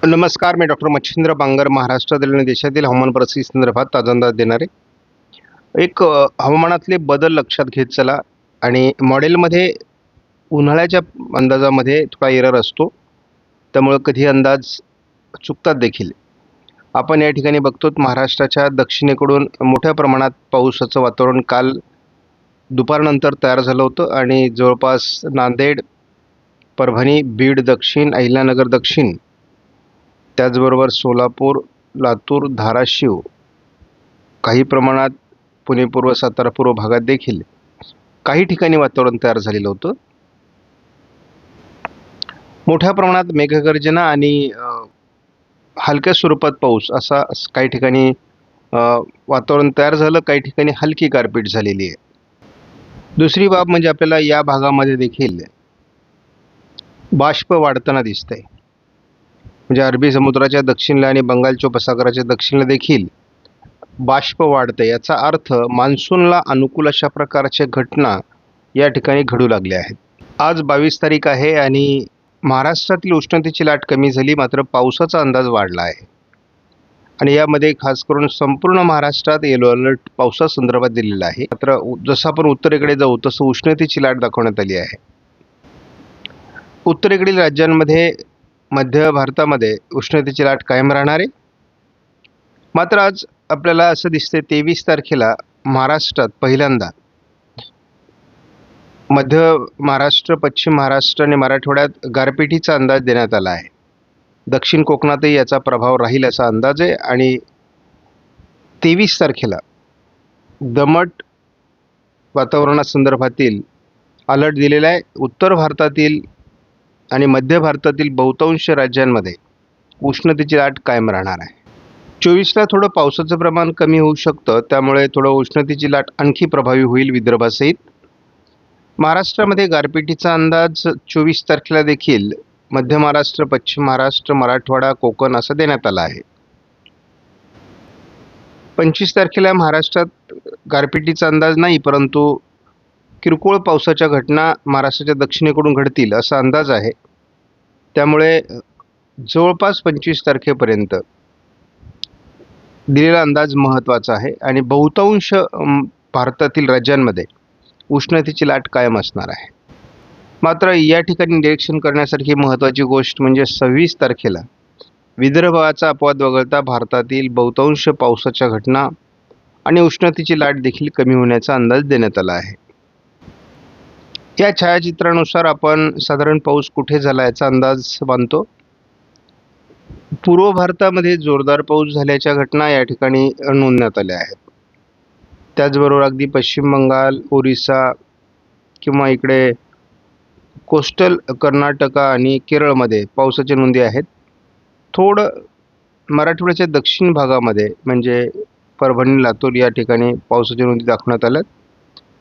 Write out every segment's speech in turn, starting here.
नमस्कार, मी डॉक्टर मच्छिंद्र बांगर, महाराष्ट्रातील आणि देशातील हवामान परिस्थिती संदर्भात ताजा अंदाज देणारे एक हवामानातले बदल लक्षात घेत चला. आणि मॉडेलमध्ये उन्हाळ्याच्या अंदाजामध्ये थोडा एरर असतो, त्यामुळे कधी अंदाज चुकतात देखील. आपण या ठिकाणी बघतो महाराष्ट्राच्या दक्षिणेकडून मोठ्या प्रमाणात पावसाचं वातावरण काल दुपारनंतर तयार झालं होतं आणि जवळपास नांदेड, परभणी, बीड दक्षिण, अहिल्यानगर दक्षिण, त्याचबरोबर सोलापूर, लातूर, धाराशिव, काही प्रमाणात पुणे पूर्व, सातारा पूर्व भागात देखील काही ठिकाणी वातावरण तयार झालेलं होतं. मोठ्या प्रमाणात मेघगर्जना आणि हलक्या स्वरूपात पाऊस असा काही ठिकाणी वातावरण तयार झालं, काही ठिकाणी हलकी गारपीट झालेली आहे. दुसरी बाब म्हणजे आपल्याला या भागामध्ये देखील बाष्प वाढताना दिसतंय. म्हणजे अरबी समुद्राच्या दक्षिणेला आणि बंगालच्या उपसागराच्या दक्षिणेला देखील बाष्प वाढते. याचा अर्थ मान्सूनला अनुकूल अशा प्रकारच्या घटना या ठिकाणी घडू लागल्या आहेत. आज 22 तारीख आहे आणि महाराष्ट्रातील उष्णतेची लाट कमी झाली, मात्र पावसाचा अंदाज वाढला आहे. आणि यामध्ये खास करून संपूर्ण महाराष्ट्रात येलो अलर्ट पावसासंदर्भात दिलेला आहे. मात्र जसं आपण उत्तरेकडे जाऊ तसं उष्णतेची लाट दाखवण्यात आली आहे. उत्तरेकडील राज्यांमध्ये, मध्य भारतामध्ये उष्णतेची लाट कायम राहणार आहे. मात्र आज आपल्याला असं दिसतंय 23 तारखेला महाराष्ट्रात पहिल्यांदा मध्य महाराष्ट्र, पश्चिम महाराष्ट्र आणि मराठवाड्यात गारपिटीचा अंदाज देण्यात आला आहे. दक्षिण कोकणातही याचा प्रभाव राहील असा अंदाज आहे. आणि 23 तारखेला दमट वातावरणासंदर्भातील अलर्ट दिलेला आहे. उत्तर भारतातील आणि मध्य भारतातील बहुतांश राज्यांमध्ये उष्णतेची लाट कायम राहणार आहे. 24ला थोडं पावसाचं प्रमाण कमी होऊ शकतं, त्यामुळे थोडं उष्णतेची लाट आणखी प्रभावी होईल विदर्भासहित. महाराष्ट्रामध्ये गारपिटीचा अंदाज 24 तारखेला देखील मध्य महाराष्ट्र, पश्चिम महाराष्ट्र, मराठवाडा, कोकण असं देण्यात आला आहे. 25 तारखेला महाराष्ट्रात गारपिटीचा अंदाज नाही, परंतु किरकोळ पावसाच्या घटना महाराष्ट्राच्या दक्षिणेकडून घडतील असा अंदाज आहे. त्यामुळे जवळपास 25 तारखेपर्यंत दिलेला अंदाज महत्त्वाचा आहे आणि बहुतांश भारतातील राज्यांमध्ये उष्णतेची लाट कायम असणार आहे. मात्र या ठिकाणी निरीक्षण करण्यासारखी महत्त्वाची गोष्ट म्हणजे 26 तारखेला विदर्भाचा अपवाद वगळता भारतातील बहुतांश पावसाच्या घटना आणि उष्णतेची लाट देखील कमी होण्याचा अंदाज देण्यात आला आहे. या छायाचित्रानुसार आपण साधारण पाऊस कुठे झाला याचा अंदाज बांधतो. पूर्व भारतामध्ये जोरदार पाऊस झाल्याच्या घटना या ठिकाणी नोंदण्यात आल्या आहेत. त्याचबरोबर अगदी पश्चिम बंगाल, ओरिसा किंवा इकडे कोस्टल कर्नाटका आणि केरळमध्ये पावसाच्या नोंदी आहेत. थोडं मराठवाड्याच्या दक्षिण भागामध्ये म्हणजे परभणी, लातूर या ठिकाणी पावसाच्या नोंदी दाखवण्यात आल्यात.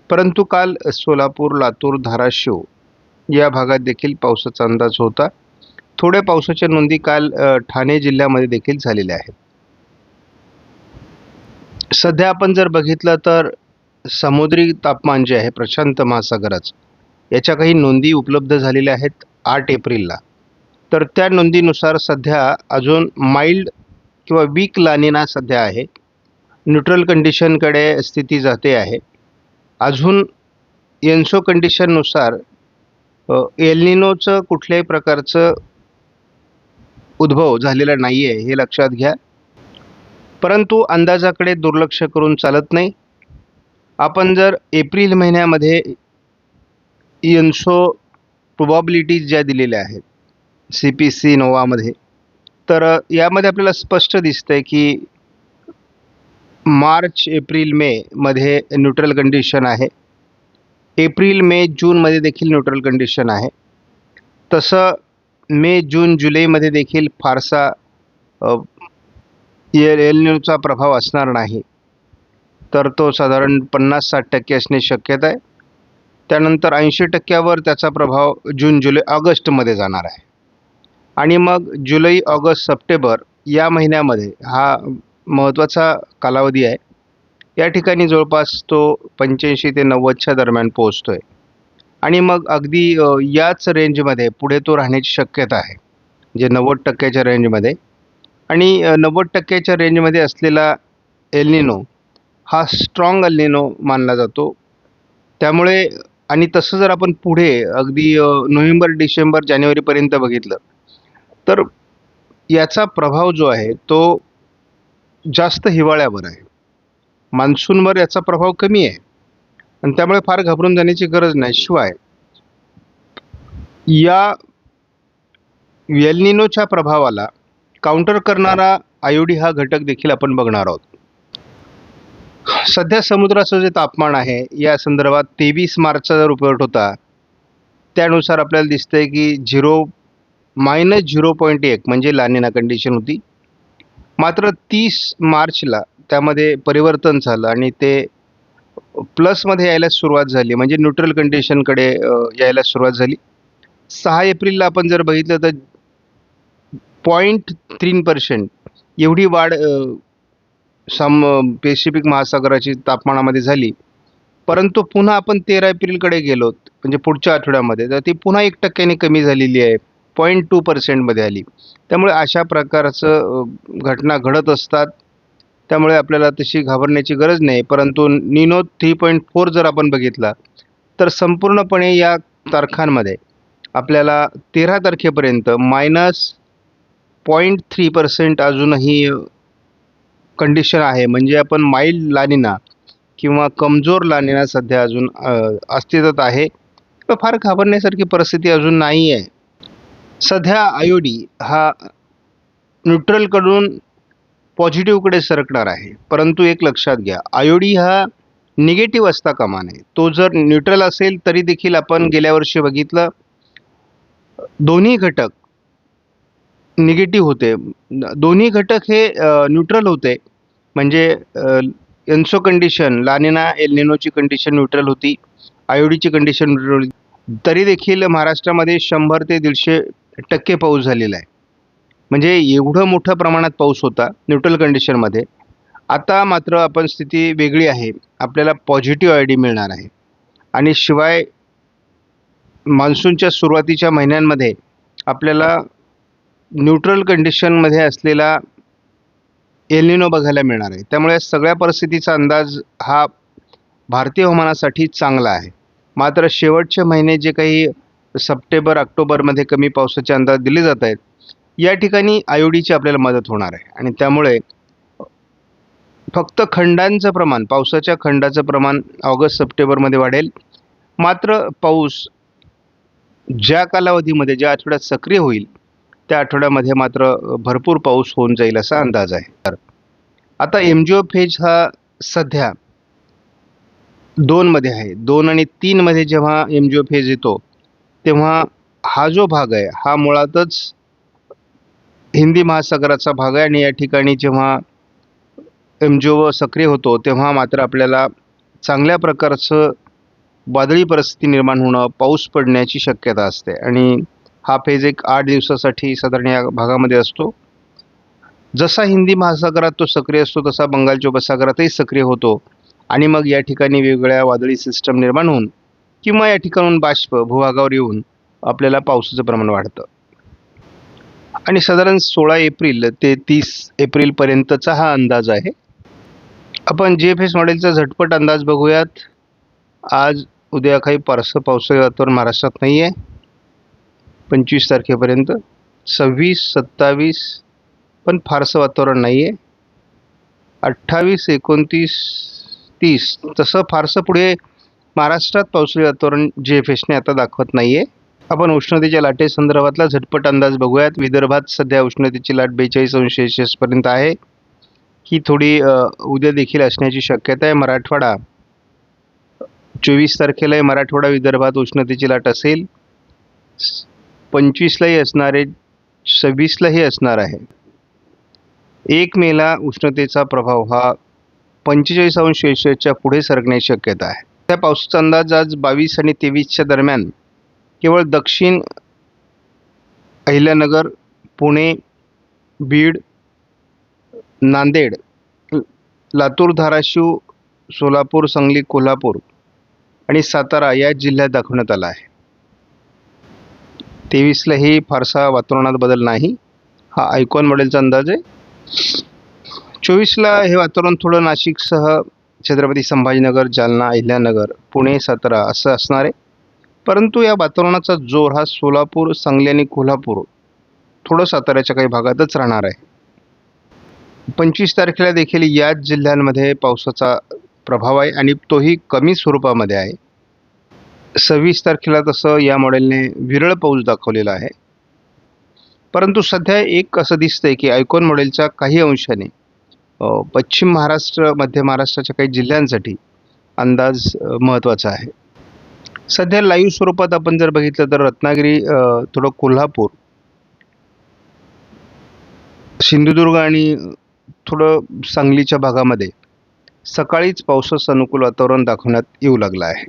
परंतु काल सोलापूर, लातूर, धाराशिव या भागात देखील पावसाचा अंदाज होता. थोड्या पावसाच्या नोंदी काल ठाणे जिल्ह्यामध्ये देखील झालेल्या आहेत. सध्या आपण जर बघितलं तर समुद्री तापमान जे आहे प्रशांत महासागराचं, याच्या काही नोंदी उपलब्ध झालेल्या आहेत 8 एप्रिलला. तर त्या नोंदीनुसार सध्या अजून माइल्ड किंवा वीक लानिना सध्या आहे. न्यूट्रल कंडिशनकडे स्थिती जाते आहे. अजून एन्सो कंडिशननुसार एल कुठल्याही प्रकारचं उद्भव झालेला नाही आहे हे लक्षात घ्या. परंतु अंदाजाकडे दुर्लक्ष करून चालत नाही. आपण जर एप्रिल महिन्यामध्ये एन्सो प्रोबॅबिलिटीज ज्या दिलेल्या आहेत CPC नोवामध्ये, तर यामध्ये आपल्याला स्पष्ट दिसतंय की मार्च, एप्रिल, मे मध्ये न्यूट्रल कंडिशन आहे. एप्रिल, मे, जूनमध्ये देखील न्यूट्रल कंडिशन आहे. तसं मे, जून, जुलैमध्ये देखील फारसा एल निनोचा प्रभाव असणार नाही. तर तो साधारण 50-60% असण्याची शक्यता आहे. त्यानंतर 80%वर त्याचा प्रभाव जून, जुलै, ऑगस्टमध्ये जाणार आहे. आणि मग जुलै, ऑगस्ट, सप्टेंबर या महिन्यामध्ये हा महत्त्वाचा कालावधी आहे. या ठिकाणी जवळपास तो 85 ते 90च्या दरम्यान पोहोचतोय. आणि मग अगदी याच रेंजमध्ये पुढे तो राहण्याची शक्यता आहे. जे 90% रेंजमध्ये आणि 90% रेंजमध्ये असलेला एल निनो हा स्ट्रॉंग एल निनो मानला जातो. त्यामुळे आणि तसं जर आपण पुढे अगदी नोव्हेंबर, डिसेंबर, जानेवारीपर्यंत बघितलं, तर याचा प्रभाव जो आहे तो जास्त हिवाळ्यावर आहे. मान्सूनवर याचा प्रभाव कमी आहे आणि त्यामुळे फार घाबरून जाण्याची गरज नाही. शिवाय या एल निनोच्या प्रभावाला काउंटर करणारा आयोडी हा घटक देखील आपण बघणार आहोत. सध्या समुद्राचं जे तापमान आहे या संदर्भात 23 मार्चचा जो रिपोर्ट होता त्यानुसार आपल्याला दिसतंय की -0.1 म्हणजे लानिना कंडिशन होती. मात्र 30 मार्चला त्यामध्ये परिवर्तन झालं आणि ते प्लसमध्ये यायला सुरुवात झाली, म्हणजे न्यूट्रल कंडिशनकडे यायला सुरुवात झाली. 6 एप्रिलला आपण जर बघितलं तर 0.3% एवढी वाढ पॅसिफिक महासागराची तापमानामध्ये झाली. परंतु पुन्हा आपण 13 एप्रिलकडे गेलो म्हणजे पुढच्या आठवड्यामध्ये, तर ती पुन्हा 1% कमी झालेली आहे, 0.2% मध्ये आली. त्यामुळे अशा प्रकारचं घटना घडत असतात. त्यामुळे आपल्याला तशी घाबरण्याची गरज नाही. परंतु निनो 3.4 जर आपण बघितला तर संपूर्णपणे या तारखांमध्ये आपल्याला 13 तारखेपर्यंत -0.3% अजूनही कंडिशन आहे. म्हणजे आपण माइल्ड लानिना किंवा कमजोर लानिना सध्या अजून अस्तित्वात आहे. तर फार घाबरण्यासारखी परिस्थिती अजून नाही आहे. सध्या आयोडी हा न्यूट्रलकडून पॉझिटिव्हकडे सरकणार आहे. परंतु एक लक्षात घ्या, आयोडी हा निगेटिव्ह असता कामा नये. तो जर न्यूट्रल असेल तरी देखील आपण गेल्या वर्षी बघितलं दोन्ही घटक निगेटिव्ह होते. दोन्ही घटक हे न्यूट्रल होते. म्हणजे एन्सो कंडिशन लानिना एल निनोची कंडिशन न्यूट्रल होती, आयोडीची कंडिशन न्यूट्रल होती. तरी देखील महाराष्ट्रामध्ये 100 ते 150% पाऊस झालेला आहे. म्हणजे एवढं मोठ्या प्रमाणात पाऊस होता न्यूट्रल कंडिशनमध्ये. आता मात्र आपण स्थिती वेगळी आहे. आपल्याला पॉझिटिव्ह आयोडी मिळणार आहे आणि शिवाय मान्सूनच्या सुरुवातीच्या महिन्यांमध्ये आपल्याला न्यूट्रल कंडिशनमध्ये असलेला एल निनो बघायला मिळणार आहे. त्यामुळे सगळ्या परिस्थितीचा अंदाज हा भारतीय हवामानासाठी चांगला आहे. मात्र शेवटचे महिने जे काही सप्टेंबर, ऑक्टोबरमध्ये कमी पावसाचे अंदाज दिले जात आहेत, या ठिकाणी आयोडीची आपल्याला मदत होणार आहे आणि त्यामुळे फक्त खंडांचं प्रमाण, पावसाच्या खंडाचं प्रमाण ऑगस्ट, सप्टेंबरमध्ये वाढेल. मात्र पाऊस ज्या कालावधीमध्ये, ज्या आठवड्यात सक्रिय होईल त्या आठवड्यामध्ये मात्र भरपूर पाऊस होऊन जाईल असा अंदाज आहे. तर आता एमजीओ फेज हा सध्या 2 मध्ये आहे. 2 आणि 3 मध्ये जेव्हा एमजीओ फेज येतो तेव्हा हा जो भाग आहे हा मुळातच हिंदी महासागराचा भाग आहे आणि या ठिकाणी जेव्हा एमजीओ सक्रिय होतो तेव्हा मात्र आपल्याला चांगल्या प्रकारचं वादळी परिस्थिती निर्माण होणं, पाऊस पडण्याची शक्यता असते आणि हा फेज एक 8 दिवसासाठी साधारण या भागामध्ये असतो. जसा हिंदी महासागरात तो सक्रिय असतो तसा बंगालच्या उपसागरातही सक्रिय होतो आणि मग या ठिकाणी वेगवेगळ्या वादळी सिस्टम निर्माण होऊन किंवा या ठिकाणून बाष्प भूभागावर येऊन आपल्याला पावसाचं प्रमाण वाढतं आणि साधारण 16 एप्रिल ते 30 एप्रिलपर्यंतचा हा अंदाज आहे. आपण GFS मॉडेलचा झटपट अंदाज बघूयात. आज उद्या काही फारसं पावसाळी वातावरण महाराष्ट्रात नाही आहे. 25 तारखेपर्यंत 26, 27 पण फारसं वातावरण नाही आहे. 28, 29, 30 तसं फारसं पुढे महाराष्ट्रात पावसाळी वातावरण GFSने आता दाखवत नाही आहे. आपण उष्णतेच्या लाटेसंदर्भातला झटपट अंदाज बघूयात. विदर्भात सध्या उष्णतेची लाट 42°C पर्यंत आहे. ही थोडी उद्या देखील असण्याची शक्यता आहे. मराठवाडा 24 तारखेलाही मराठवाडा विदर्भात उष्णतेची लाट असेल. 25लाही असणार आहे, 26लाही असणार आहे. 1 मेला उष्णतेचा प्रभाव हा 45°C पुढे सरकण्याची शक्यता आहे. त्या पावसाचा अंदाज आज 22 आणि 23च्या दरम्यान केवळ दक्षिण अहिल्यानगर, पुणे, बीड, नांदेड, लातूर, धाराशिव, सोलापूर, सांगली, कोल्हापूर आणि सातारा या जिल्ह्यात दाखवण्यात आला आहे. 23लाही फारसा वातावरणात बदल नाही. हा आयकॉन मॉडेलचा अंदाज आहे. 24ला हे वातावरण थोडं नाशिकसह छत्रपती संभाजीनगर, जालना, अहिल्यानगर, पुणे, सातारा असं असणार आहे. परंतु या वातावरणाचा जोर हा सोलापूर, सांगली आणि कोल्हापूर, थोडं साताऱ्याच्या काही भागातच राहणार आहे. 25 तारखेला देखील याच जिल्ह्यांमध्ये पावसाचा प्रभाव आहे आणि तोही कमी स्वरूपामध्ये आहे. 26 तारखेला तसं या मॉडेलने विरळ पाऊस दाखवलेला आहे. परंतु सध्या एक असं दिसतंय की आयकॉन मॉडेलच्या काही अंशाने पश्चिम महाराष्ट्र, मध्य महाराष्ट्राच्या काही जिल्ह्यांसाठी अंदाज महत्त्वाचा आहे. सध्या लाईव्ह स्वरूपात आपण जर बघितलं तर रत्नागिरी, थोडं कोल्हापूर, सिंधुदुर्ग आणि थोडं सांगलीच्या भागामध्ये सकाळीच पावसाचं अनुकूल वातावरण दाखवण्यात येऊ लागलं आहे.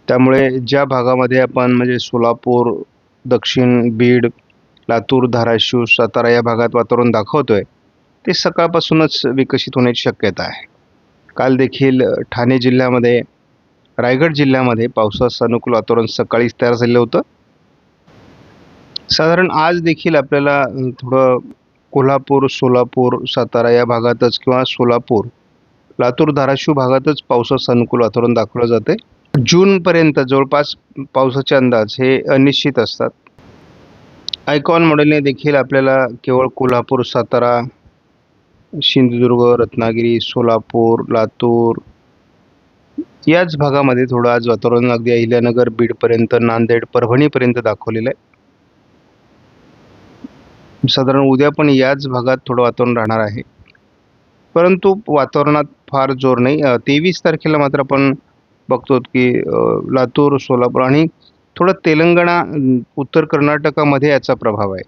त्यामुळे ज्या भागामध्ये आपण म्हणजे सोलापूर, दक्षिण बीड, लातूर, धाराशिव, सातारा या भागात वातावरण दाखवतोय ते सकाळपासूनच विकसित होण्याची शक्यता आहे. काल देखील ठाणे जिल्ह्यामध्ये, रायगड जिल्ह्यामध्ये पावसाचं अनुकूल वातावरण सकाळीच तयार झालेलं होतं. साधारण आज देखील आपल्याला थोडं कोल्हापूर, सोलापूर, सातारा या भागातच किंवा सोलापूर, लातूर, धाराशिव भागातच पावसाचं अनुकूल वातावरण दाखवलं जाते. जूनपर्यंत जवळपास पावसाचे अंदाज हे अनिश्चित असतात. आयकॉन मॉडेलने देखील आपल्याला केवळ कोल्हापूर, सातारा, सिंधुदुर्ग, रत्नागिरी, सोलापूर, लातूर याच भागामध्ये थोडं आज वातावरण अगदी अहिल्यानगर, बीडपर्यंत, नांदेड, परभणीपर्यंत दाखवलेलं आहे. साधारण उद्या पण याच भागात थोडं वातावरण राहणार आहे. परंतु वातावरणात फार जोर नाही. 23 तारखेला मात्र आपण बघतो की लातूर, सोलापूर आणि थोडं तेलंगणा, उत्तर कर्नाटकामध्ये याचा प्रभाव आहे.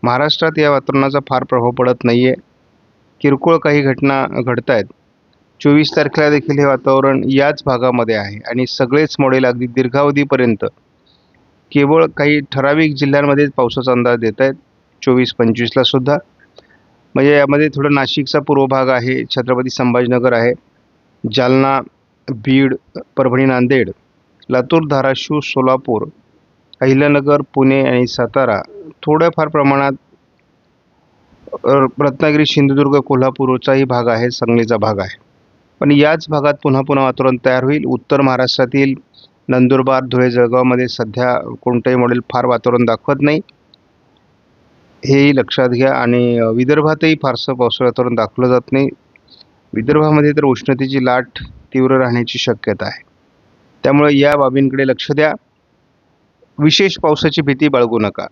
महाराष्ट्रात या वातावरणाचा फार प्रभाव पडत नाही आहे. किरकोळ काही घटना घडत आहेत. 24 तारखेला देखील हे वातावरण याच भागामध्ये आहे आणि सगळेच मॉडेल अगदी दीर्घावधीपर्यंत केवळ काही ठराविक जिल्ह्यांमध्येच पावसाचा अंदाज देत आहेत. 24-25ला सुद्धा. म्हणजे यामध्ये थोडं नाशिकचा पूर्व भाग आहे, छत्रपती संभाजीनगर आहे, जालना, बीड, परभणी, नांदेड, लातूर, धाराशिव, सोलापूर, अहिल्यानगर, पुणे आणि सातारा, थोड्याफार प्रमाणात रत्नागिरी, सिंधुदुर्ग, कोल्हापूरचाही भाग आहे, सांगलीचा भाग आहे. पण याच भागात पुन्हा पुन्हा वातावरण तयार होईल. उत्तर महाराष्ट्रातील नंदुरबार, धुळे, जळगावमध्ये सध्या कोणतंही मॉडेल फार वातावरण दाखवत नाही, हेही लक्षात घ्या. आणि विदर्भातही फारसं पावसाळी वातावरण दाखवलं जात नाही. विदर्भामध्ये तर उष्णतेची लाट तीव्र राहण्याची शक्यता आहे. त्यामुळे या बाबींकडे लक्ष द्या. विशेष पावसाची भीती बाळगू नका.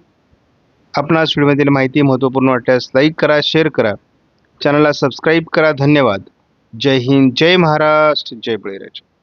आपणास व्हिडिओमधील माहिती महत्त्वपूर्ण वाटल्यास लाईक करा, शेअर करा, चॅनलला सबस्क्राईब करा. धन्यवाद. जय हिंद, जय महाराष्ट्र, जय बळीराजा.